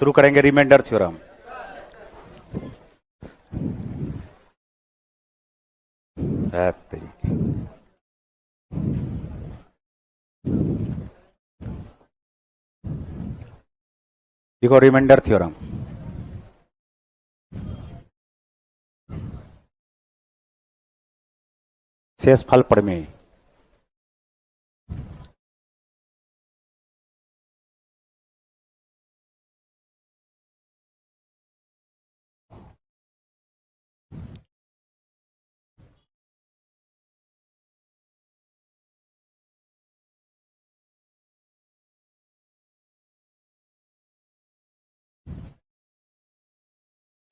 शुरू करेंगे remainder theorem. देखो रिमाइंडर थ्योरम, शेषफल प्रमेय।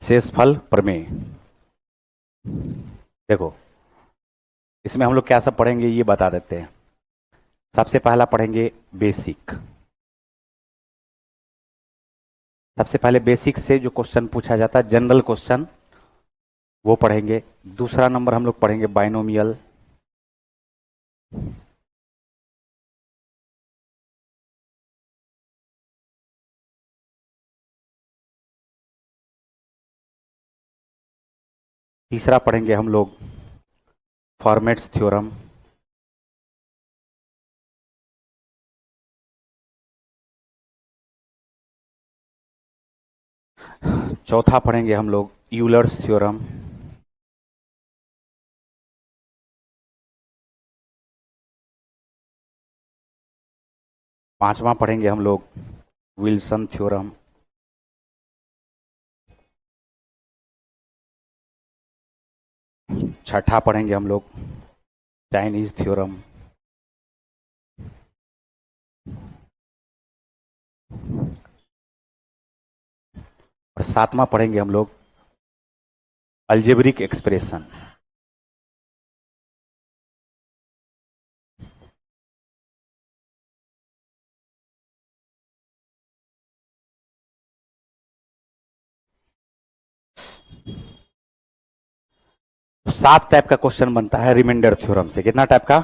शेषफल प्रमेय। देखो इसमें हम लोग क्या सब पढ़ेंगे ये बता देते हैं। सबसे पहला पढ़ेंगे बेसिक। सबसे पहले बेसिक से जो क्वेश्चन पूछा जाता है जनरल क्वेश्चन वो पढ़ेंगे। दूसरा नंबर हम लोग पढ़ेंगे बाइनोमियल। तीसरा पढ़ेंगे हम लोग फॉर्मेट्स थ्योरम। चौथा पढ़ेंगे हम लोग यूलर्स थ्योरम। पांचवा पढ़ेंगे हम लोग विल्सन थ्योरम। छठा पढ़ेंगे हम लोग चाइनीज थ्योरम। और सातवां पढ़ेंगे हम लोग अलजेब्रिक एक्सप्रेशन। सात टाइप का क्वेश्चन बनता है रिमाइंडर थ्योरम से। कितना टाइप का?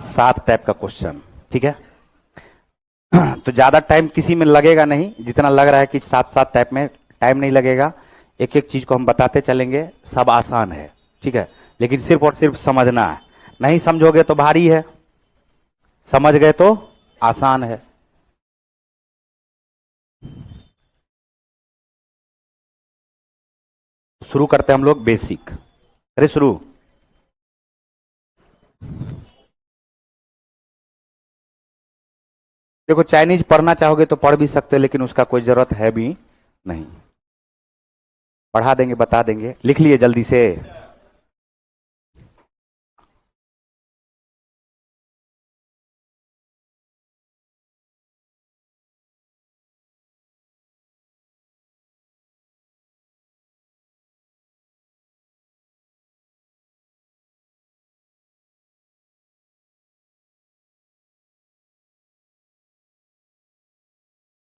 सात टाइप का क्वेश्चन। ठीक है, तो ज्यादा टाइम किसी में लगेगा नहीं, जितना लग रहा है कि सात सात टाइप में टाइम नहीं लगेगा। एक एक चीज को हम बताते चलेंगे, सब आसान है। ठीक है, लेकिन सिर्फ और सिर्फ समझना है। नहीं समझोगे तो भारी है, समझ गए तो आसान है। शुरू करते हैं हम लोग बेसिक। अरे शुरू। देखो चाइनीज पढ़ना चाहोगे तो पढ़ भी सकते हो, लेकिन उसका कोई जरूरत है भी नहीं। पढ़ा देंगे, बता देंगे। लिख लिए जल्दी से।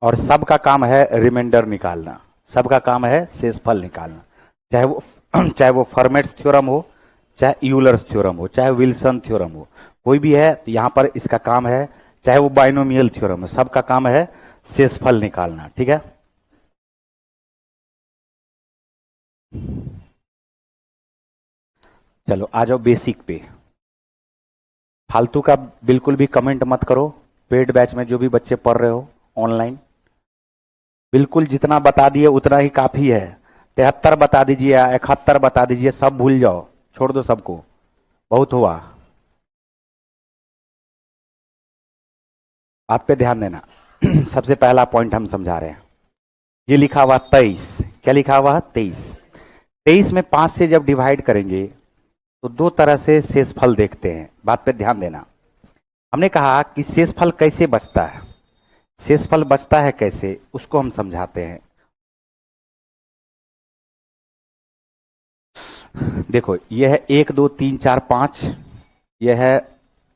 और सबका काम है रिमाइंडर निकालना, सबका काम है शेषफल निकालना। चाहे वो फॉर्मेट्स थ्योरम हो, चाहे यूलर्स थ्योरम हो, चाहे विल्सन थ्योरम हो, कोई भी है तो यहां पर इसका काम है। चाहे वो बाइनोमियल थ्योरम है, सबका काम है शेषफल निकालना। ठीक है, चलो आ जाओ बेसिक पे। फालतू का बिल्कुल भी कमेंट मत करो। पेड बैच में जो भी बच्चे पढ़ रहे हो ऑनलाइन, बिल्कुल जितना बता दिए उतना ही काफी है। 73 बता दीजिए या 71 बता दीजिए, सब भूल जाओ, छोड़ दो सबको, बहुत हुआ। आप पे ध्यान देना। सबसे पहला पॉइंट हम समझा रहे हैं। ये लिखा हुआ 23, क्या लिखा हुआ? 23। 23 में 5 से जब डिवाइड करेंगे तो दो तरह से शेषफल देखते हैं। बात पे ध्यान देना। हमने कहा कि शेषफल कैसे बचता है, शेषफल बचता है कैसे, उसको हम समझाते हैं। देखो यह है 1 2 3 4 5, यह है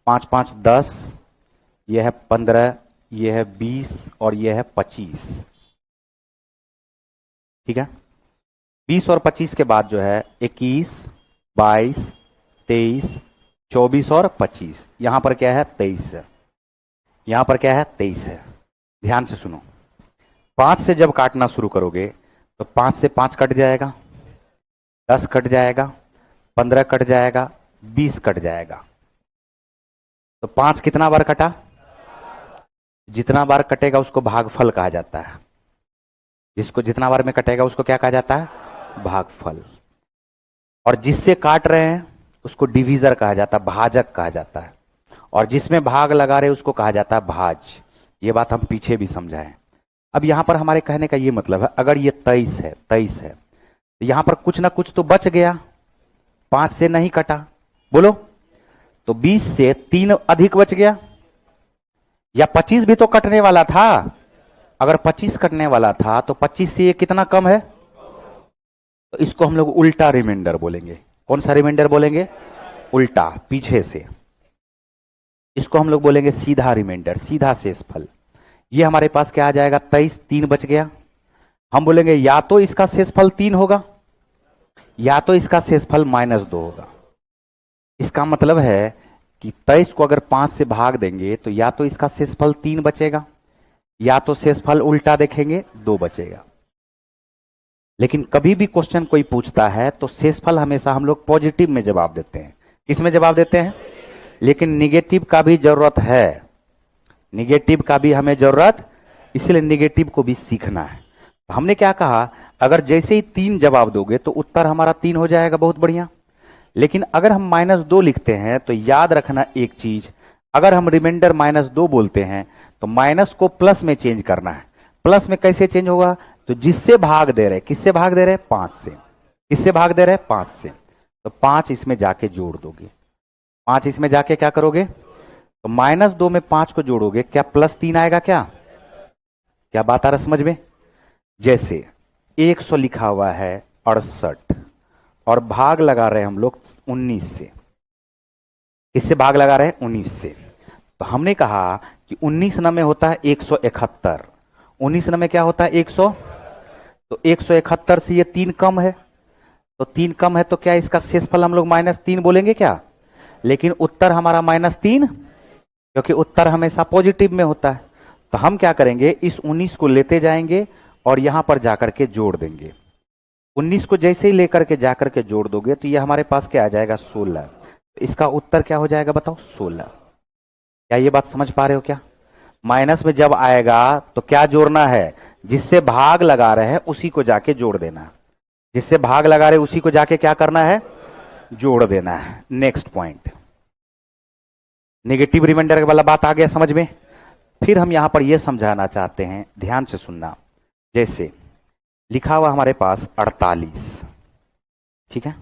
5 5 10, यह है 15, यह है 20 और यह है 25। ठीक है, 20 और 25 के बाद जो है 21 22 23 24 और 25। यहां पर क्या है? 23 है। यहां पर क्या है? 23 है। ध्यान से सुनो, 5 से जब काटना शुरू करोगे तो 5 से 5 कट जाएगा, 10 कट जाएगा, 15 कट जाएगा, 20 कट जाएगा। तो 5 कितना बार कटा? जितना बार कटेगा उसको भागफल कहा जाता है। जिसको जितना बार में कटेगा उसको क्या कहा जाता है? भागफल। और जिससे काट रहे हैं उसको डिवीजर कहा जाता है, भाजक कहा जाता है। और जिसमें भाग लगा रहे उसको कहा जाता है भाज। ये बात हम पीछे भी समझाएं। अब यहां पर हमारे कहने का ये मतलब है, अगर ये 23 है तो यहां पर कुछ ना कुछ तो बच गया, 5 से नहीं कटा, बोलो। तो 20 से 3 अधिक बच गया, या 25 भी तो कटने वाला था। अगर 25 कटने वाला था तो 25 से ये कितना कम है? तो इसको हम लोग उल्टा रिमाइंडर बोलेंगे। कौन सा रिमाइंडर बोलेंगे? उल्टा, पीछे से। इसको हम लोग बोलेंगे सीधा रिमाइंडर, सीधा शेषफल। ये हमारे पास क्या आ जाएगा? 23, 3 बच गया। हम बोलेंगे या तो इसका शेषफल 3 होगा या तो इसका शेषफल -2 होगा। इसका मतलब है कि 23 को अगर 5 से भाग देंगे तो या तो इसका शेषफल 3 बचेगा या तो शेषफल उल्टा देखेंगे 2 बचेगा। लेकिन कभी भी क्वेश्चन कोई पूछता है तो शेषफल हमेशा हम लोग पॉजिटिव में जवाब देते हैं। किस में जवाब देते हैं? लेकिन निगेटिव का भी जरूरत है, निगेटिव का भी हमें जरूरत, इसलिए निगेटिव को भी सीखना है। तो हमने क्या कहा, अगर जैसे ही 3 जवाब दोगे तो उत्तर हमारा 3 हो जाएगा, बहुत बढ़िया। लेकिन अगर हम -2 लिखते हैं तो याद रखना एक चीज, अगर हम रिमाइंडर -2 बोलते हैं तो माइनस को प्लस में चेंज करना है। प्लस में कैसे चेंज होगा? तो जिससे भाग दे रहे, किससे भाग दे रहे? 5 से। किससे भाग दे रहे? 5 से। तो 5 इसमें जाके जोड़ दोगे, 5 इसमें जाके क्या करोगे? तो -2 में 5 को जोड़ोगे, क्या +3 आएगा? क्या बात आ रहा समझ में? जैसे 100 लिखा हुआ है 68 और भाग लगा रहे हैं हम लोग 19 से। किससे भाग लगा रहे हैं? 19 से। तो हमने कहा कि 19 न में होता है 171, 19 न में क्या होता है? 100। तो 171 से ये 3 कम है, तो 3 कम है तो क्या इसका शेषफल हम लोग -3 बोलेंगे क्या? लेकिन उत्तर हमारा -3, क्योंकि उत्तर हमेशा पॉजिटिव में होता है। तो हम क्या करेंगे, इस 19 को लेते जाएंगे और यहां पर जाकर के जोड़ देंगे। 19 को जैसे ही लेकर के जाकर के जोड़ दोगे तो ये हमारे पास क्या आ जाएगा? 16। तो इसका उत्तर क्या हो जाएगा बताओ? 16। क्या ये बात समझ पा रहे हो क्या? माइनस में जब आएगा तो क्या जोड़ना है? जिससे भाग लगा रहे हैं उसी को जाके जोड़ देना है। जिससे भाग लगा रहे उसी को जाके क्या करना है? जोड़ देना है। नेक्स्ट पॉइंट, नेगेटिव रिमाइंडर वाला बात आ गया समझ में। फिर हम यहां पर यह समझाना चाहते हैं, ध्यान से सुनना। जैसे लिखा हुआ हमारे पास 48, ठीक है,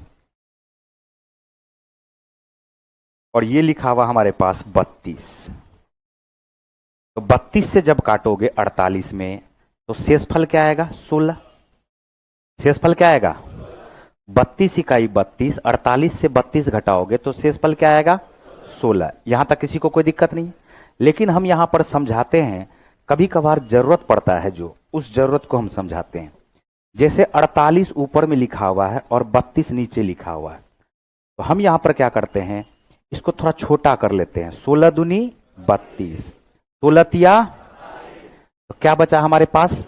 और ये लिखा हुआ हमारे पास 32। तो 32 से जब काटोगे 48 में तो शेषफल क्या आएगा? 16। शेषफल क्या आएगा? 32 इकाई 32, 48 से 32 घटाओगे तो शेषफल क्या आएगा? 16। यहां तक किसी को कोई दिक्कत नहीं। लेकिन हम यहां पर समझाते हैं, कभी कभार जरूरत पड़ता है, जो उस जरूरत को हम समझाते हैं। जैसे 48 ऊपर में लिखा हुआ है और 32 नीचे लिखा हुआ है, तो हम यहां पर क्या करते हैं, इसको थोड़ा छोटा कर लेते हैं। 16 दूनी 32, 16 तिया, तो क्या बचा हमारे पास?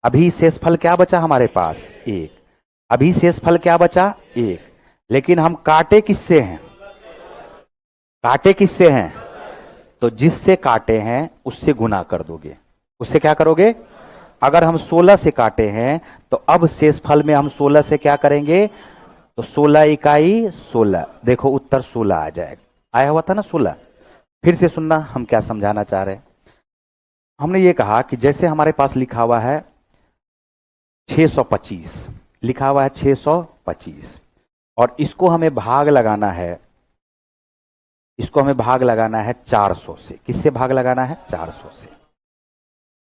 अभी शेषफल क्या बचा हमारे पास? 1। अभी शेषफल क्या बचा? 1। लेकिन हम काटे किससे हैं? काटे किससे हैं? तो जिससे काटे हैं उससे गुना कर दोगे। उससे क्या करोगे? अगर हम 16 से काटे हैं तो अब शेषफल में हम 16 से क्या करेंगे? तो 16 इकाई 16, देखो उत्तर 16 आ जाएगा। आया हुआ था ना 16। फिर से सुनना, हम क्या समझाना चाह रहे हैं। हमने ये कहा कि जैसे हमारे पास लिखा हुआ है 625, लिखा हुआ है 625, और इसको हमें भाग लगाना है, इसको हमें भाग लगाना है 400 से। किससे भाग लगाना है? 400 से।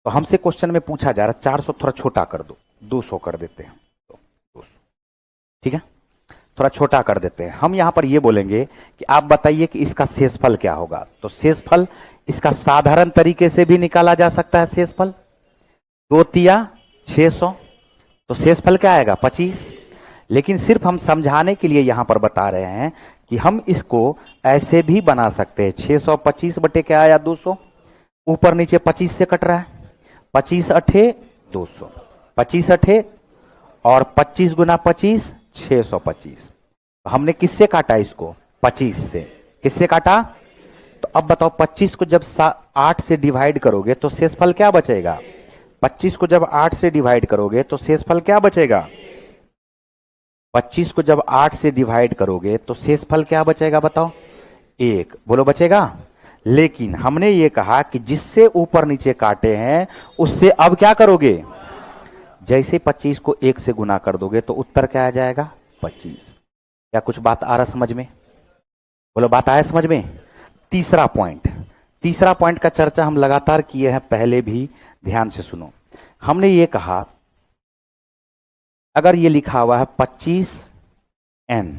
तो हमसे क्वेश्चन में पूछा जा रहा है 400 थोड़ा छोटा कर दो, 200 कर देते हैं। तो 200, ठीक है, थोड़ा छोटा कर देते हैं। हम यहां पर ये बोलेंगे कि आप बताइए कि इसका शेषफल क्या होगा। तो शेषफल इसका साधारण तरीके से भी निकाला जा सकता है। शेषफल 2 तिया 600, तो शेषफल क्या आएगा? 25। लेकिन सिर्फ हम समझाने के लिए यहां पर बता रहे हैं कि हम इसको ऐसे भी बना सकते हैं। 625 बटे क्या आया? 200। ऊपर नीचे 25 से कट रहा है, 25 अठे 200, 25 अठे और 25 गुना 25 625। हमने किससे काटा इसको? 25 से। किससे काटा? तो अब बताओ 25 को जब 8 से डिवाइड करोगे तो शेषफल क्या बचेगा? 25 को जब 8 से डिवाइड करोगे तो शेषफल क्या बचेगा? 25 को जब 8 से डिवाइड करोगे तो शेषफल क्या बचेगा बताओ? 1। बोलो बचेगा। लेकिन हमने ये कहा कि जिससे ऊपर नीचे काटे हैं उससे अब क्या करोगे? जैसे 25 को 1 से गुना कर दोगे तो उत्तर क्या आ जाएगा? 25। क्या कुछ बात आ रहा समझ में? बोलो बात आया समझ में? तीसरा पॉइंट का चर्चा हम लगातार किए हैं पहले भी, ध्यान से सुनो। हमने ये कहा अगर ये लिखा हुआ है 25n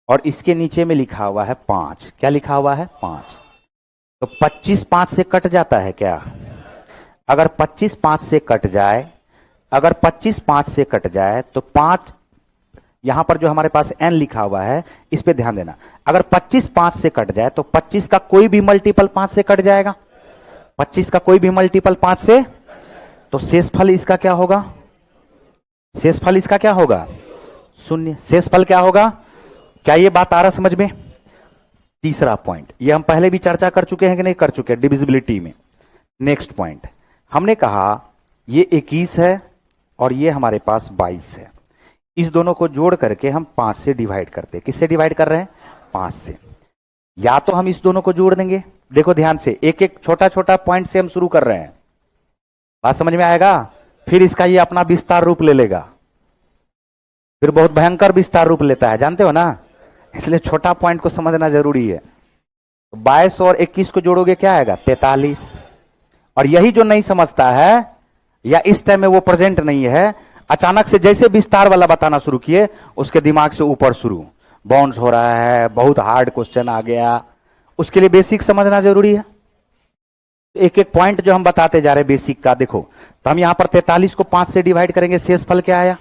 और इसके नीचे में लिखा हुआ है 5, क्या लिखा हुआ है? 5, तो 25 5 से कट जाता है क्या? अगर 25 5 से कट जाए, अगर 25 5 से कट जाए तो 5, यहां पर जो हमारे पास n लिखा हुआ है इस पे ध्यान देना। अगर 25 5 से कट जाए तो 25 का कोई भी मल्टीपल 5 से कट जाएगा। 25 का कोई भी मल्टीपल 5 से, तो शेषफल इसका क्या होगा? शेषफल इसका क्या होगा? 0। शेषफल क्या होगा? क्या ये बात आ रहा समझ में? तीसरा पॉइंट, ये हम पहले भी चर्चा कर चुके हैं कि नहीं कर चुके? डिविजिबिलिटी में। नेक्स्ट पॉइंट, हमने कहा ये 21 है और ये हमारे पास 22 है। इस दोनों को जोड़ करके हम 5 से डिवाइड करते हैं। किससे डिवाइड कर रहे हैं? 5 से। या तो हम इस दोनों को जोड़ देंगे, देखो ध्यान से, एक एक छोटा छोटा पॉइंट से हम शुरू कर रहे हैं, बात समझ में आएगा? फिर इसका ये अपना विस्तार रूप ले लेगा, फिर बहुत भयंकर विस्तार रूप लेता है, जानते हो ना? इसलिए छोटा पॉइंट को समझना जरूरी है। तो 22 और 21 को जोड़ोगे क्या आएगा? 43। और यही जो नहीं समझता है या इस टाइम में वो प्रेजेंट नहीं है, अचानक से जैसे विस्तार वाला बताना शुरू किए उसके दिमाग से ऊपर शुरू बाउंस हो रहा है, बहुत हार्ड क्वेश्चन आ गया, उसके लिए बेसिक समझना जरूरी है। एक एक पॉइंट जो हम बताते जा रहे हैं बेसिक का, देखो तो हम यहां पर 43 को 5 से डिवाइड करेंगे, शेषफल क्या आया?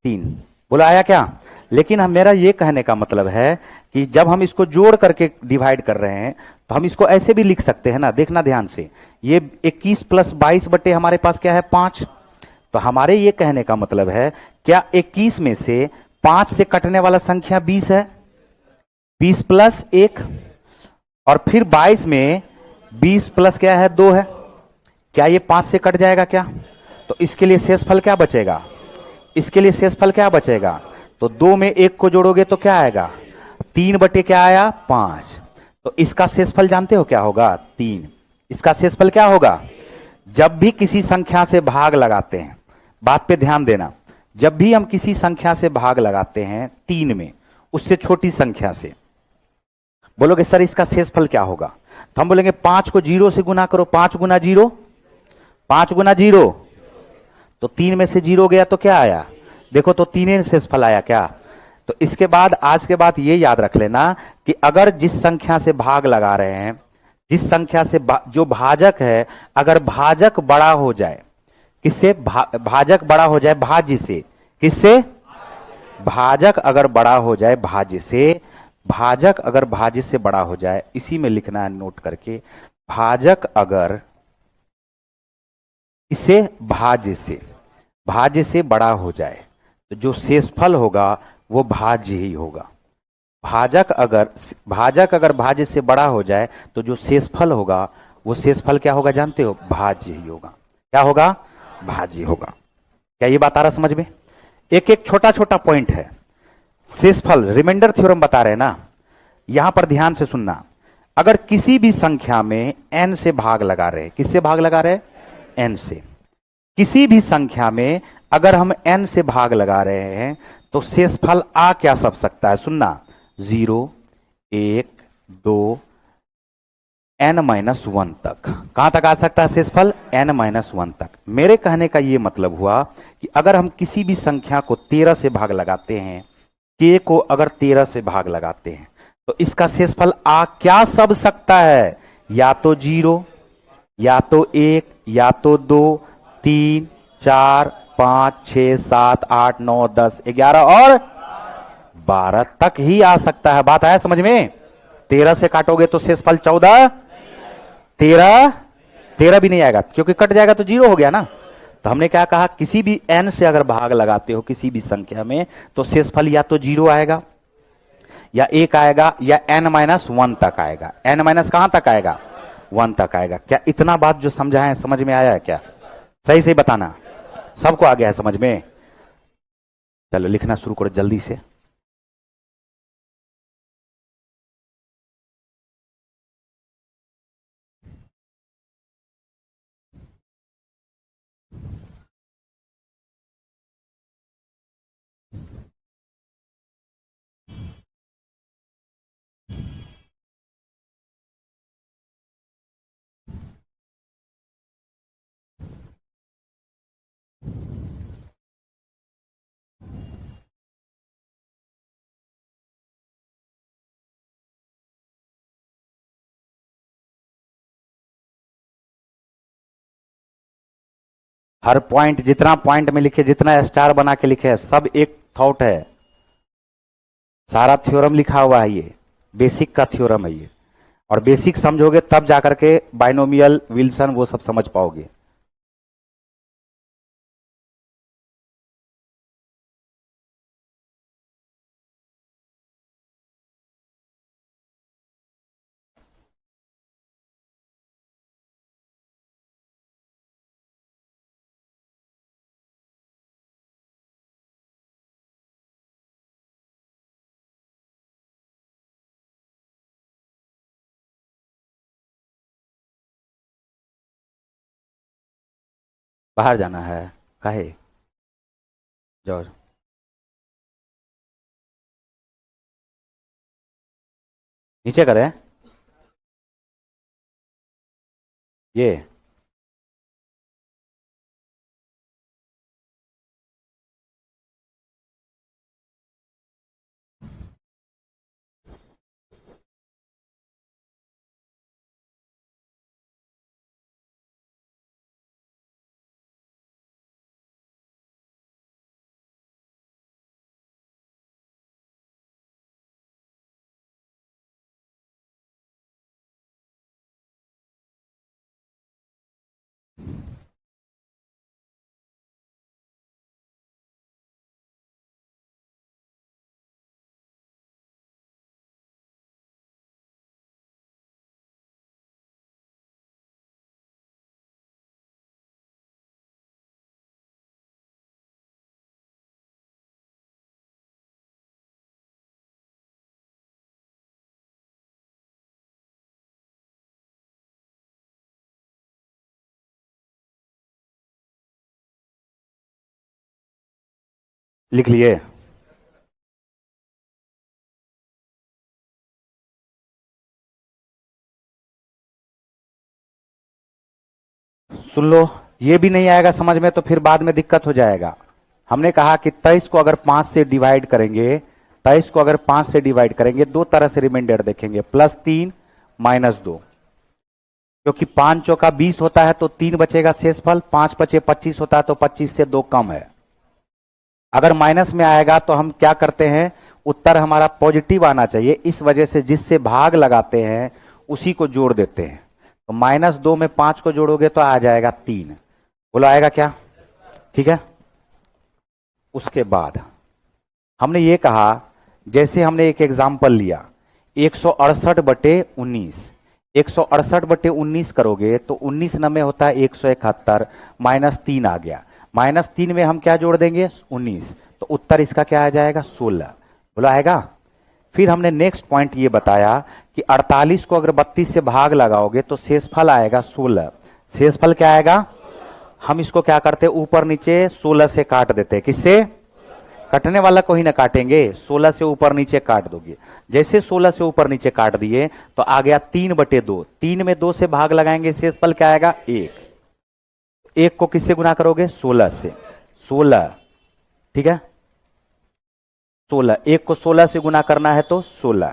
3। बोला आया क्या? लेकिन हम, मेरा ये कहने का मतलब है कि जब हम इसको जोड़ करके डिवाइड कर रहे हैं तो हम इसको ऐसे भी लिख सकते हैं ना, देखना ध्यान से, ये 21 प्लस 22 बटे हमारे पास क्या है? 5। तो हमारे ये कहने का मतलब है, क्या 21 में से 5 से कटने वाला संख्या 20 है? 20 प्लस 1, और फिर 22 में 20 प्लस क्या है? 2 है। क्या ये 5 से कट जाएगा क्या? तो इसके लिए शेषफल क्या बचेगा? इसके लिए शेषफल क्या बचेगा? तो 2 में 1 को जोड़ोगे तो क्या आएगा? 3 बटे क्या आया? 5। तो इसका शेषफल जानते हो क्या होगा? 3। इसका शेषफल क्या होगा? जब भी किसी संख्या से भाग लगाते हैं, बात पे ध्यान देना, जब भी हम किसी संख्या से भाग लगाते हैं 3 में, उससे छोटी संख्या से, बोलोगे सर इसका शेषफल क्या होगा? तो हम बोलेंगे 5 को 0 से गुना करो, 5 गुना 0, 5 गुना 0, तो 3 में से 0 गया तो क्या आया? देखो तो 3 शेषफल आया क्या? तो इसके बाद आज के बाद ये याद रख लेना कि अगर जिस संख्या से भाग लगा रहे हैं, जिस संख्या से जो भाजक है, अगर भाजक बड़ा हो जाए, किससे? भाजक बड़ा हो जाए भाज्य से। किससे? भाजक अगर बड़ा हो जाए भाज्य से, भाजक अगर भाज्य से बड़ा हो जाए, इसी में लिखना है नोट करके, भाजक अगर इसे भाज्य से बड़ा हो जाए तो जो शेषफल होगा वो भाज्य ही होगा। भाजक अगर भाज्य से बड़ा हो जाए तो जो शेषफल होगा वो शेषफल क्या होगा जानते हो? भाज्य ही होगा। क्या होगा? भाज्य होगा। क्या ये बात आ रहा समझ में? एक एक छोटा छोटा पॉइंट है। शेषफल रिमाइंडर थ्योरम बता रहे हैं ना, यहां पर ध्यान से सुनना। अगर किसी भी संख्या में n से भाग लगा रहे, किससे भाग लगा रहे? n से। किसी भी संख्या में अगर हम n से भाग लगा रहे हैं तो शेषफल आ क्या सब सकता है? सुनना, 0, 1, 2, n-1 तक। कहां तक आ सकता है शेषफल? n-1 तक। मेरे कहने का यह मतलब हुआ कि अगर हम किसी भी संख्या को 13 से भाग लगाते हैं, k को अगर 13 से भाग लगाते हैं, तो इसका शेषफल आ क्या सब सकता है? या तो 0, या तो 1, या तो 2, 3, 4, 5, 6, 7, 8, 9, 10, 11 और 12 तक ही आ सकता है। बात आया समझ में? 13 से काटोगे तो शेषफल 14, 13, 13 भी नहीं आएगा क्योंकि कट जाएगा तो 0 हो गया ना। तो हमने क्या कहा, किसी भी n से अगर भाग लगाते हो किसी भी संख्या में तो शेषफल या तो 0 आएगा या 1 आएगा या n-1 तक आएगा। n- कहां तक आएगा, 1 तक आएगा। क्या इतना बात जो समझा है समझ में आया है क्या? सही से बताना, सबको आ गया है समझ में? चलो लिखना शुरू करो जल्दी से। हर पॉइंट, जितना पॉइंट में लिखे, जितना स्टार बना के लिखे है, सब एक थॉट है। सारा थ्योरम लिखा हुआ है, ये बेसिक का थ्योरम है ये। और बेसिक समझोगे तब जाकर के बाइनोमियल, विल्सन वो सब समझ पाओगे। बाहर जाना है काहे? जाओ। नीचे करें ये। लिख लिए? सुन लो, ये भी नहीं आएगा समझ में तो फिर बाद में दिक्कत हो जाएगा। हमने कहा कि 23 को अगर 5 से डिवाइड करेंगे, 23 को अगर 5 से डिवाइड करेंगे, दो तरह से रिमाइंडर देखेंगे, +3 -2। क्योंकि 5 चौका 20 होता है तो 3 बचेगा शेषफल, 5 बचे 25 होता है तो 25 से 2 कम है। अगर माइनस में आएगा तो हम क्या करते हैं, उत्तर हमारा पॉजिटिव आना चाहिए, इस वजह से जिससे भाग लगाते हैं उसी को जोड़ देते हैं। तो -2 में 5 को जोड़ोगे तो आ जाएगा 3। बोलो आएगा क्या? ठीक है। उसके बाद हमने ये कहा, जैसे हमने एक एग्जाम्पल लिया 168/19, 168/19 करोगे तो 19 नंबर होता है 171, -3 आ गया। -3 में हम क्या जोड़ देंगे, 19, तो उत्तर इसका क्या आ जाएगा, 16। बोला आएगा? फिर हमने नेक्स्ट पॉइंट ये बताया कि 48 को अगर 32 से भाग लगाओगे तो शेषफल आएगा 16। शेषफल क्या आएगा? हम इसको क्या करते हैं, ऊपर नीचे 16 से काट देते हैं। किससे? कटने वाला को ही ना काटेंगे, 16 से ऊपर नीचे काट दोगे। जैसे 16 से ऊपर नीचे काट दिए तो आ गया 3/2। 3 में 2 से भाग लगाएंगे, शेषफल क्या आएगा, 1। 1 को किससे गुना करोगे, 16 से। 16, ठीक है, 16। 1 को 16 से गुना करना है तो 16।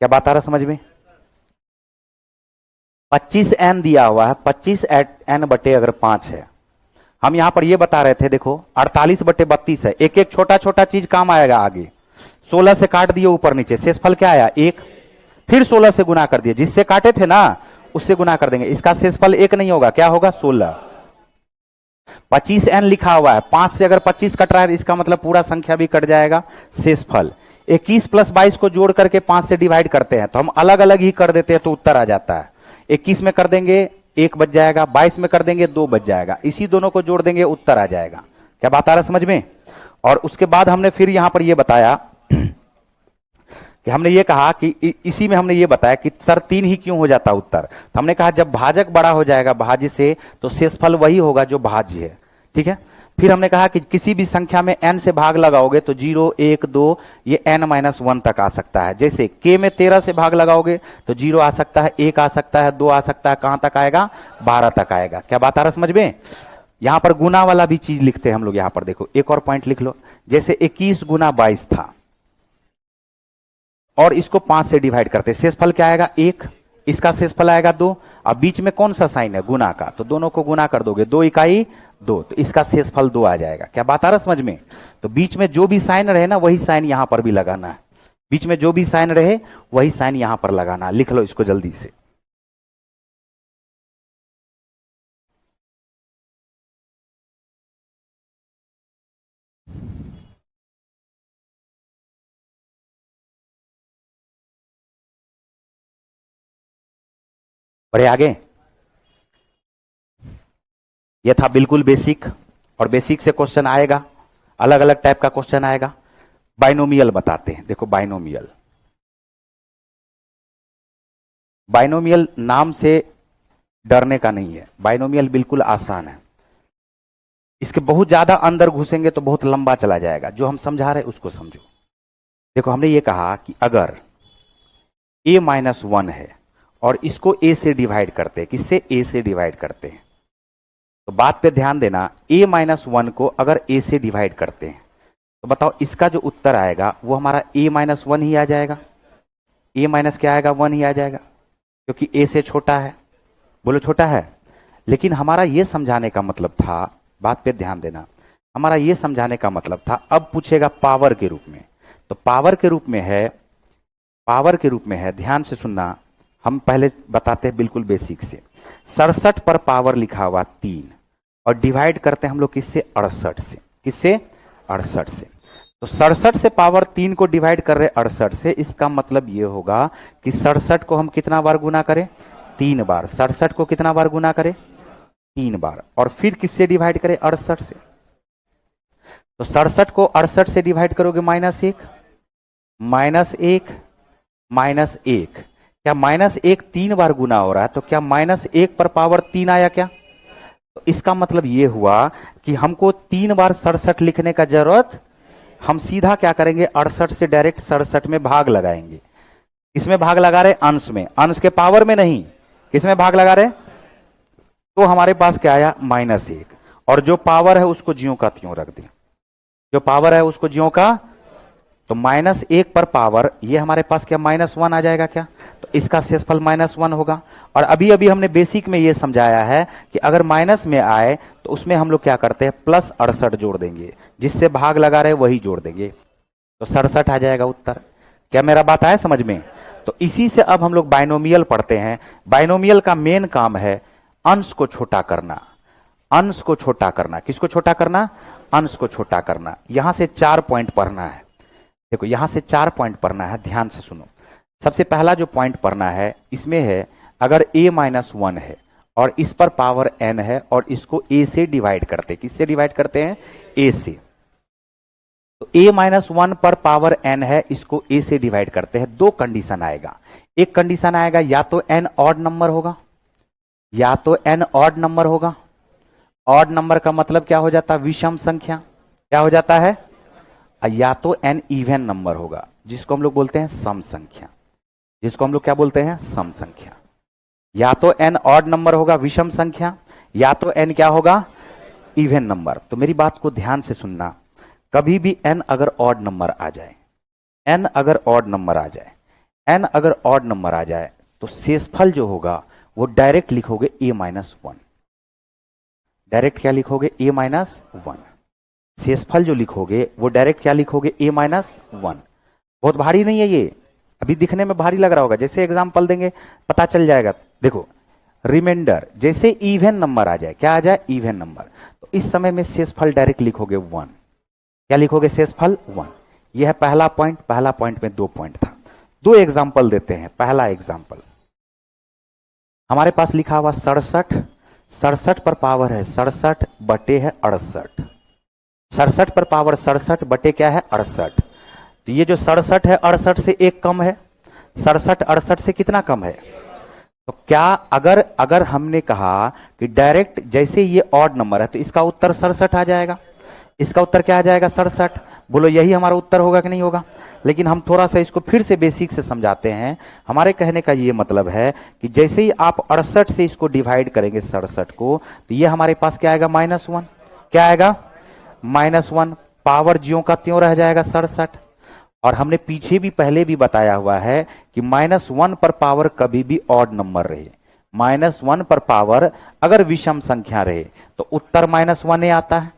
क्या बात आ रहा समझ में? 25n दिया हुआ है, 25n/5 है। हम यहां पर ये बता रहे थे, देखो 48/32 है। एक एक छोटा छोटा चीज काम आएगा आगे। 16 से काट दिए ऊपर नीचे, शेषफल क्या आया, 1। फिर 16 से गुना कर दिए, जिससे काटे थे ना उससे गुना कर देंगे, इसका शेषफल 1 नहीं होगा, क्या होगा 16। 25n लिखा हुआ है, 5 से अगर 25 कट रहा है तो इसका मतलब पूरा संख्या भी कट जाएगा, शेषफल। 21 प्लस 22 को जोड़ करके 5 से डिवाइड करते हैं तो हम अलग अलग ही कर देते हैं तो उत्तर आ जाता है। 21 में कर देंगे 1 बच जाएगा, 22 में कर देंगे 2 बच जाएगा, इसी दोनों को जोड़ देंगे उत्तर आ जाएगा। क्या बात आ रहा है समझ में? और उसके बाद हमने फिर यहां पर यह बताया कि हमने ये कहा कि इसी में हमने ये बताया कि सर 3 ही क्यों हो जाता उत्तर, तो हमने कहा जब भाजक बड़ा हो जाएगा भाज्य से तो शेषफल वही होगा जो भाज्य है, ठीक है। फिर हमने कहा कि किसी भी संख्या में n से भाग लगाओगे तो 0, 1, 2 ये n-1 तक आ सकता है। जैसे k में 13 से भाग लगाओगे तो 0 आ सकता है, 1 आ सकता है, 2 आ सकता है, कहां तक आएगा 12 तक आएगा। क्या बात आ रहा समझ में? यहां पर गुना वाला भी चीज लिखते हैं हम लोग, यहां पर देखो एक और पॉइंट लिख लो, जैसे 21 गुना 22 था और इसको 5 से डिवाइड करते, शेषफल क्या आएगा 1, इसका शेषफल आएगा 2, अब बीच में कौन सा साइन है गुना का, तो दोनों को गुना कर दोगे, 2 इकाई 2, तो इसका शेषफल 2 आ जाएगा। क्या बात आ रहा समझ में? तो बीच में जो भी साइन रहे ना वही साइन यहां पर भी लगाना है, बीच में जो भी साइन रहे वही साइन यहां पर लगाना, लिख लो इसको जल्दी से। बढ़े आगे, यह था बिल्कुल बेसिक, और बेसिक से क्वेश्चन आएगा, अलग अलग टाइप का क्वेश्चन आएगा। बाइनोमियल बताते हैं, देखो बाइनोमियल, बाइनोमियल नाम से डरने का नहीं है, बाइनोमियल बिल्कुल आसान है। इसके बहुत ज्यादा अंदर घुसेंगे तो बहुत लंबा चला जाएगा, जो हम समझा रहे उसको समझो। देखो हमने ये कहा कि अगर a-1 है और इसको a से डिवाइड करते हैं, किससे? a से डिवाइड करते हैं, तो बात पे ध्यान देना, a-1 को अगर a से डिवाइड करते हैं तो बताओ इसका जो उत्तर आएगा वो हमारा a-1 ही आ जाएगा, a माइनस क्या आएगा 1 ही आ जाएगा, क्योंकि a से छोटा है। बोलो छोटा है। लेकिन हमारा ये समझाने का मतलब था, बात पे ध्यान देना, हमारा ये समझाने का मतलब था, अब पूछेगा पावर के रूप में, तो पावर के रूप में है, पावर के रूप में है, ध्यान से सुनना, हम पहले बताते हैं बिल्कुल बेसिक से। 67 पर पावर लिखा हुआ 3 और डिवाइड करते हैं हम लोग किससे? 68 से, किससे? 68 से। तो 67 से पावर 3 को डिवाइड कर रहे 68 से, इसका मतलब ये होगा कि 67 को हम कितना बार गुना करें? 3 बार। 67 को कितना बार गुना करें? 3 बार। और फिर किससे डिवाइड करें? 68 से। तो 67 को 68 से डिवाइड करोगे -1, -1, -1, क्या -1 3 बार गुना हो रहा है, तो क्या -1 पर पावर 3 आया क्या? तो इसका मतलब यह हुआ कि हमको 3 बार 67 लिखने का जरूरत, हम सीधा क्या करेंगे? 68 से डायरेक्ट 67 में भाग लगाएंगे। इसमें भाग लगा रहे? अंश में, अंश के पावर में नहीं, किसमें भाग लगा रहे? तो हमारे पास क्या आया? -1, और जो पावर है उसको ज्यों का त्यों रख दें, जो पावर है उसको ज्यों का, तो -1 पर पावर, ये हमारे पास क्या -1 आ जाएगा क्या? तो इसका शेषफल -1 होगा। और अभी अभी हमने बेसिक में ये समझाया है कि अगर माइनस में आए तो उसमें हम लोग क्या करते हैं? +68 जोड़ देंगे, जिससे भाग लगा रहे वही जोड़ देंगे, तो 67 आ जाएगा उत्तर। क्या मेरा बात आया समझ में? तो इसी से अब हम लोग बाइनोमियल पढ़ते हैं। बाइनोमियल का मेन काम है अंश को छोटा करना, अंश को छोटा करना। किसको छोटा करना? अंश को छोटा करना। यहां से 4 पॉइंट पढ़ना है, देखो यहां से 4 पॉइंट पढ़ना है, ध्यान से सुनो। सबसे पहला जो पॉइंट पढ़ना है इसमें है, अगर a-1 है और इस पर पावर n है और इसको a से डिवाइड करते हैं, किससे डिवाइड करते हैं? a से। तो a-1 पर पावर n है, इसको a से डिवाइड करते हैं। 2 कंडीशन आएगा, एक कंडीशन आएगा या तो n ऑड नंबर होगा, या तो n ऑड नंबर होगा। ऑड नंबर का मतलब क्या हो जाता है? विषम संख्या। क्या हो जाता है? या तो n इवन नंबर होगा, जिसको हम लोग बोलते हैं सम संख्या, जिसको हम लोग क्या बोलते हैं? सम संख्या। या तो n ऑड नंबर होगा, विषम संख्या, या तो n क्या होगा? Even number. तो मेरी बात को ध्यान से सुनना, कभी भी n अगर ऑड नंबर आ जाए, n अगर ऑड नंबर आ जाए, n अगर ऑड नंबर आ जाए, तो शेषफल जो होगा वो डायरेक्ट लिखोगे a-1। डायरेक्ट क्या लिखोगे? a-1। शेषफल जो लिखोगे वो डायरेक्ट क्या लिखोगे? a-1। बहुत भारी नहीं है ये, अभी दिखने में भारी लग रहा होगा, जैसे एग्जाम्पल देंगे पता चल जाएगा। देखो रिमाइंडर जैसे इवन नंबर आ जाए, क्या आ जाए, इवन नंबर, तो इस समय में शेषफल डायरेक्ट लिखोगे 1। क्या लिखोगे, शेषफल 1। यह है पहला पॉइंट। पहला पॉइंट में 2 पॉइंट था। 2 एग्जाम्पल देते हैं। पहला एग्जाम्पल हमारे पास लिखा हुआ 67। 67 पर पावर है 67 बटे है 68। 67 पर पावर 67 बटे क्या है, 68। तो ये जो 67 है 68 से एक कम है। 67 68 से कितना कम है? तो क्या अगर अगर हमने कहा कि डायरेक्ट जैसे ये ऑड नंबर है तो इसका उत्तर 67 आ जाएगा। इसका उत्तर क्या आ जाएगा, 67। बोलो यही हमारा उत्तर होगा कि नहीं होगा? लेकिन हम थोड़ा सा इसको फिर से बेसिक से समझाते हैं। हमारे कहने का ये मतलब है कि जैसे ही आप 68 से इसको डिवाइड करेंगे 67 को, तो ये हमारे पास क्या आएगा, -1। क्या आएगा, -1। पावर ज्यों का त्यों रह जाएगा 67। और हमने पीछे भी पहले भी बताया हुआ है कि -1 पर पावर कभी भी ऑड नंबर रहे, -1 पर पावर अगर विषम संख्या रहे तो उत्तर -1 ही आता है।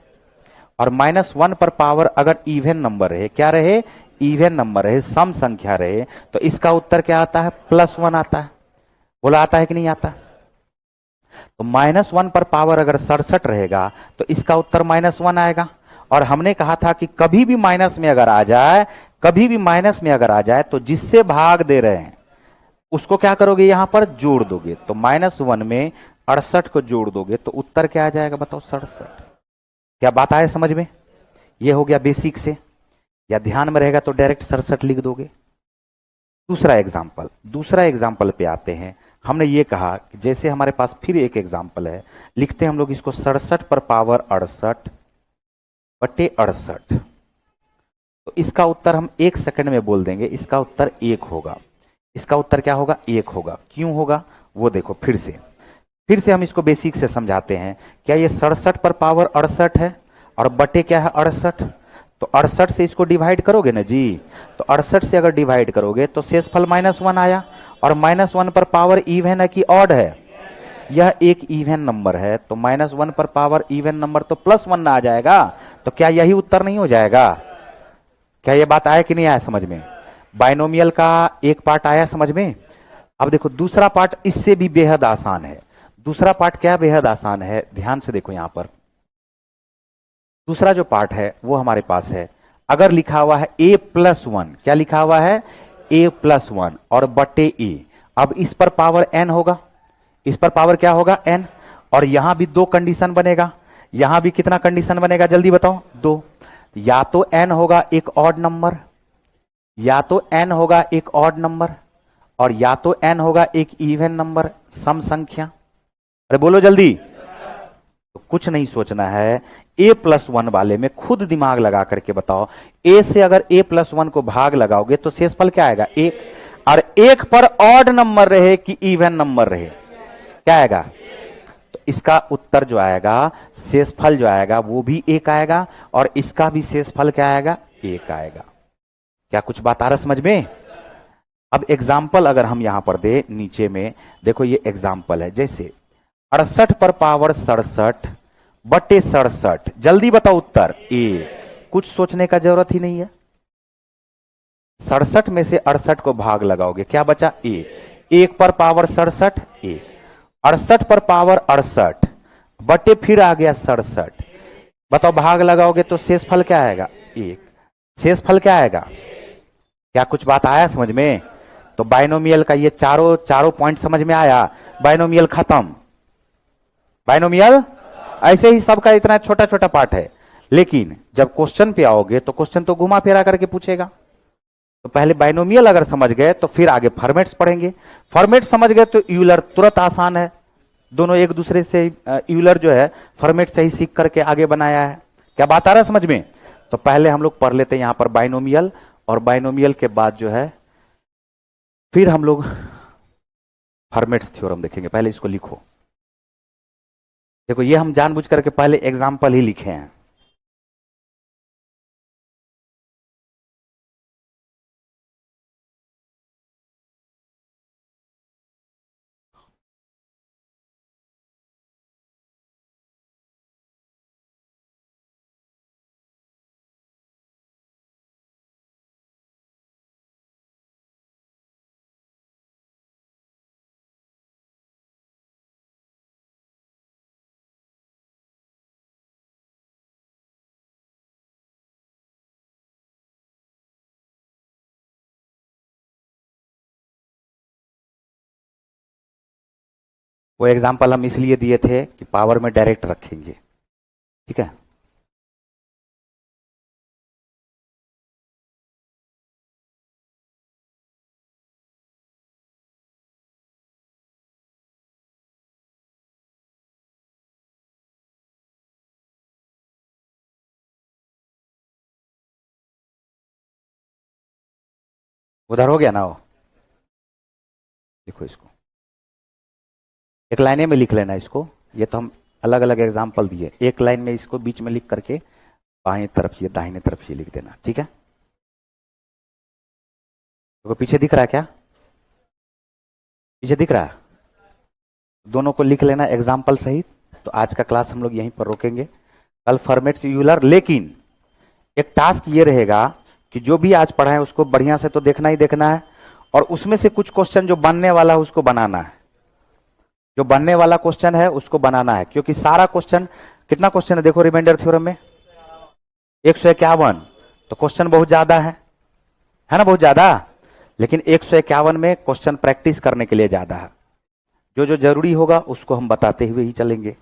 और -1 पर पावर अगर इवन नंबर रहे, क्या रहे, इवन नंबर रहे, सम संख्या रहे, तो इसका उत्तर क्या आता है, +1 आता है। बोला आता है कि नहीं आता? तो -1 पर पावर अगर 67 रहेगा तो इसका उत्तर -1 आएगा। और हमने कहा था कि कभी भी माइनस में अगर आ जाए, कभी भी माइनस में अगर आ जाए तो जिससे भाग दे रहे हैं उसको क्या करोगे, यहां पर जोड़ दोगे। तो -1 में 68 को जोड़ दोगे तो उत्तर क्या आ जाएगा, बताओ, 67। क्या बात आए समझ में? ये हो गया बेसिक से, या ध्यान में रहेगा तो डायरेक्ट 67 लिख दोगे। दूसरा एग्जाम्पल, दूसरा एग्जाम्पल पे आते हैं। हमने ये कहा कि जैसे हमारे पास फिर एक एग्जाम्पल है, लिखते हैं हम लोग इसको 67 पर पावर 68 बटे 68। तो इसका उत्तर हम 1 सेकंड में बोल देंगे, इसका उत्तर 1 होगा। इसका उत्तर क्या होगा, 1 होगा। क्यों होगा वो देखो, फिर से हम इसको बेसिक से समझाते हैं। क्या ये 67 पर पावर 68 है और बटे क्या है 68? तो 68 से इसको डिवाइड करोगे ना जी, तो 68 से अगर डिवाइड करोगे तो शेषफल -1 आया। और -1 पर पावर इवन है कि ऑड है? यह एक इवन नंबर है, तो -1 पर पावर इवन नंबर तो +1 आ जाएगा। तो क्या यही उत्तर नहीं हो जाएगा? क्या यह बात आया कि नहीं आया समझ में? बाइनोमियल का एक पार्ट आया समझ में। अब देखो दूसरा पार्ट इससे भी बेहद आसान है। दूसरा पार्ट क्या बेहद आसान है, ध्यान से देखो यहां पर। दूसरा जो पार्ट है वो हमारे पास है, अगर लिखा हुआ है a+1, क्या लिखा हुआ है, a+1 और बटे a। अब इस पर पावर n होगा, इस पर पावर क्या होगा, n। और यहां भी 2 कंडीशन बनेगा। यहां भी कितना कंडीशन बनेगा, जल्दी बताओ, 2। या तो n होगा एक ऑड नंबर, या तो n होगा एक ऑड नंबर, और या तो n होगा एक इवन नंबर, सम संख्या। अरे बोलो जल्दी। तो कुछ नहीं सोचना है, a+1 वाले में खुद दिमाग लगा करके बताओ। a से अगर a+1 को भाग लगाओगे तो शेषफल क्या आएगा, 1। और 1 पर ऑड नंबर रहे कि इवन नंबर रहे, क्या आएगा? तो इसका उत्तर जो आएगा, शेषफल जो आएगा वो भी 1 आएगा, और इसका भी शेषफल क्या आएगा, 1 आएगा। क्या कुछ बात आ रहा समझ में? अब एग्जाम्पल अगर हम यहां पर दे नीचे में, देखो ये एग्जाम्पल है, जैसे 68 पर पावर 67 बटे 67। जल्दी बताओ उत्तर, ए। कुछ सोचने का जरूरत ही नहीं है। 67 में से 68 को भाग लगाओगे, क्या बचा, ए। 1 पर पावर 67 ए, 68 पर पावर 68 बटे फिर आ गया 67। बताओ भाग लगाओगे तो शेषफल क्या आएगा, 1। शेषफल क्या आएगा? क्या कुछ बात आया समझ में? तो बाइनोमियल का ये चारों पॉइंट समझ में आया। बाइनोमियल खत्म। बाइनोमियल ऐसे ही सबका इतना छोटा छोटा पार्ट है, लेकिन जब क्वेश्चन पे आओगे तो क्वेश्चन तो घुमा फिरा करके पूछेगा। तो पहले बाइनोमियल अगर समझ गए तो फिर आगे फॉर्मेट्स पढ़ेंगे। फॉर्मेट समझ गए तो यूलर तुरंत आसान है। दोनों एक दूसरे से यूलर जो है फॉर्मेट से ही सीख करके आगे बनाया है। क्या बात आ रहा है समझ में? तो पहले हम लोग पढ़ लेते हैं यहां पर बाइनोमियल, और बाइनोमियल के बाद जो है फिर हम लोग फॉर्मेट्स थ्योरम देखेंगे। पहले इसको लिखो। देखो ये हम जानबूझ करके पहले एग्जाम्पल ही लिखे हैं। वो एग्जाम्पल हम इसलिए दिए थे कि पावर में डायरेक्ट रखेंगे, ठीक है। उधर हो गया ना वो, देखो इसको एक लाइन में लिख लेना इसको। ये तो हम अलग अलग एग्जाम्पल दिए, एक लाइन में इसको बीच में लिख करके बाएं तरफ ये दाहिने तरफ ये लिख देना, ठीक है। तो पीछे दिख रहा है क्या? पीछे दिख रहा है? दोनों को लिख लेना एग्जाम्पल सहित। तो आज का क्लास हम लोग यहीं पर रोकेंगे, कल फॉर्मेट्स यूलर। लेकिन एक टास्क ये रहेगा कि जो भी आज पढ़ा है उसको बढ़िया से तो देखना ही देखना है, और उसमें से कुछ क्वेश्चन जो बनने वाला है उसको बनाना है। जो बनने वाला क्वेश्चन है उसको बनाना है, क्योंकि सारा क्वेश्चन, कितना क्वेश्चन है देखो रिमाइंडर थ्योरम में, 151। तो क्वेश्चन बहुत ज्यादा है ना, बहुत ज्यादा। लेकिन 151 में क्वेश्चन प्रैक्टिस करने के लिए ज्यादा है। जो जो जरूरी होगा उसको हम बताते हुए ही चलेंगे।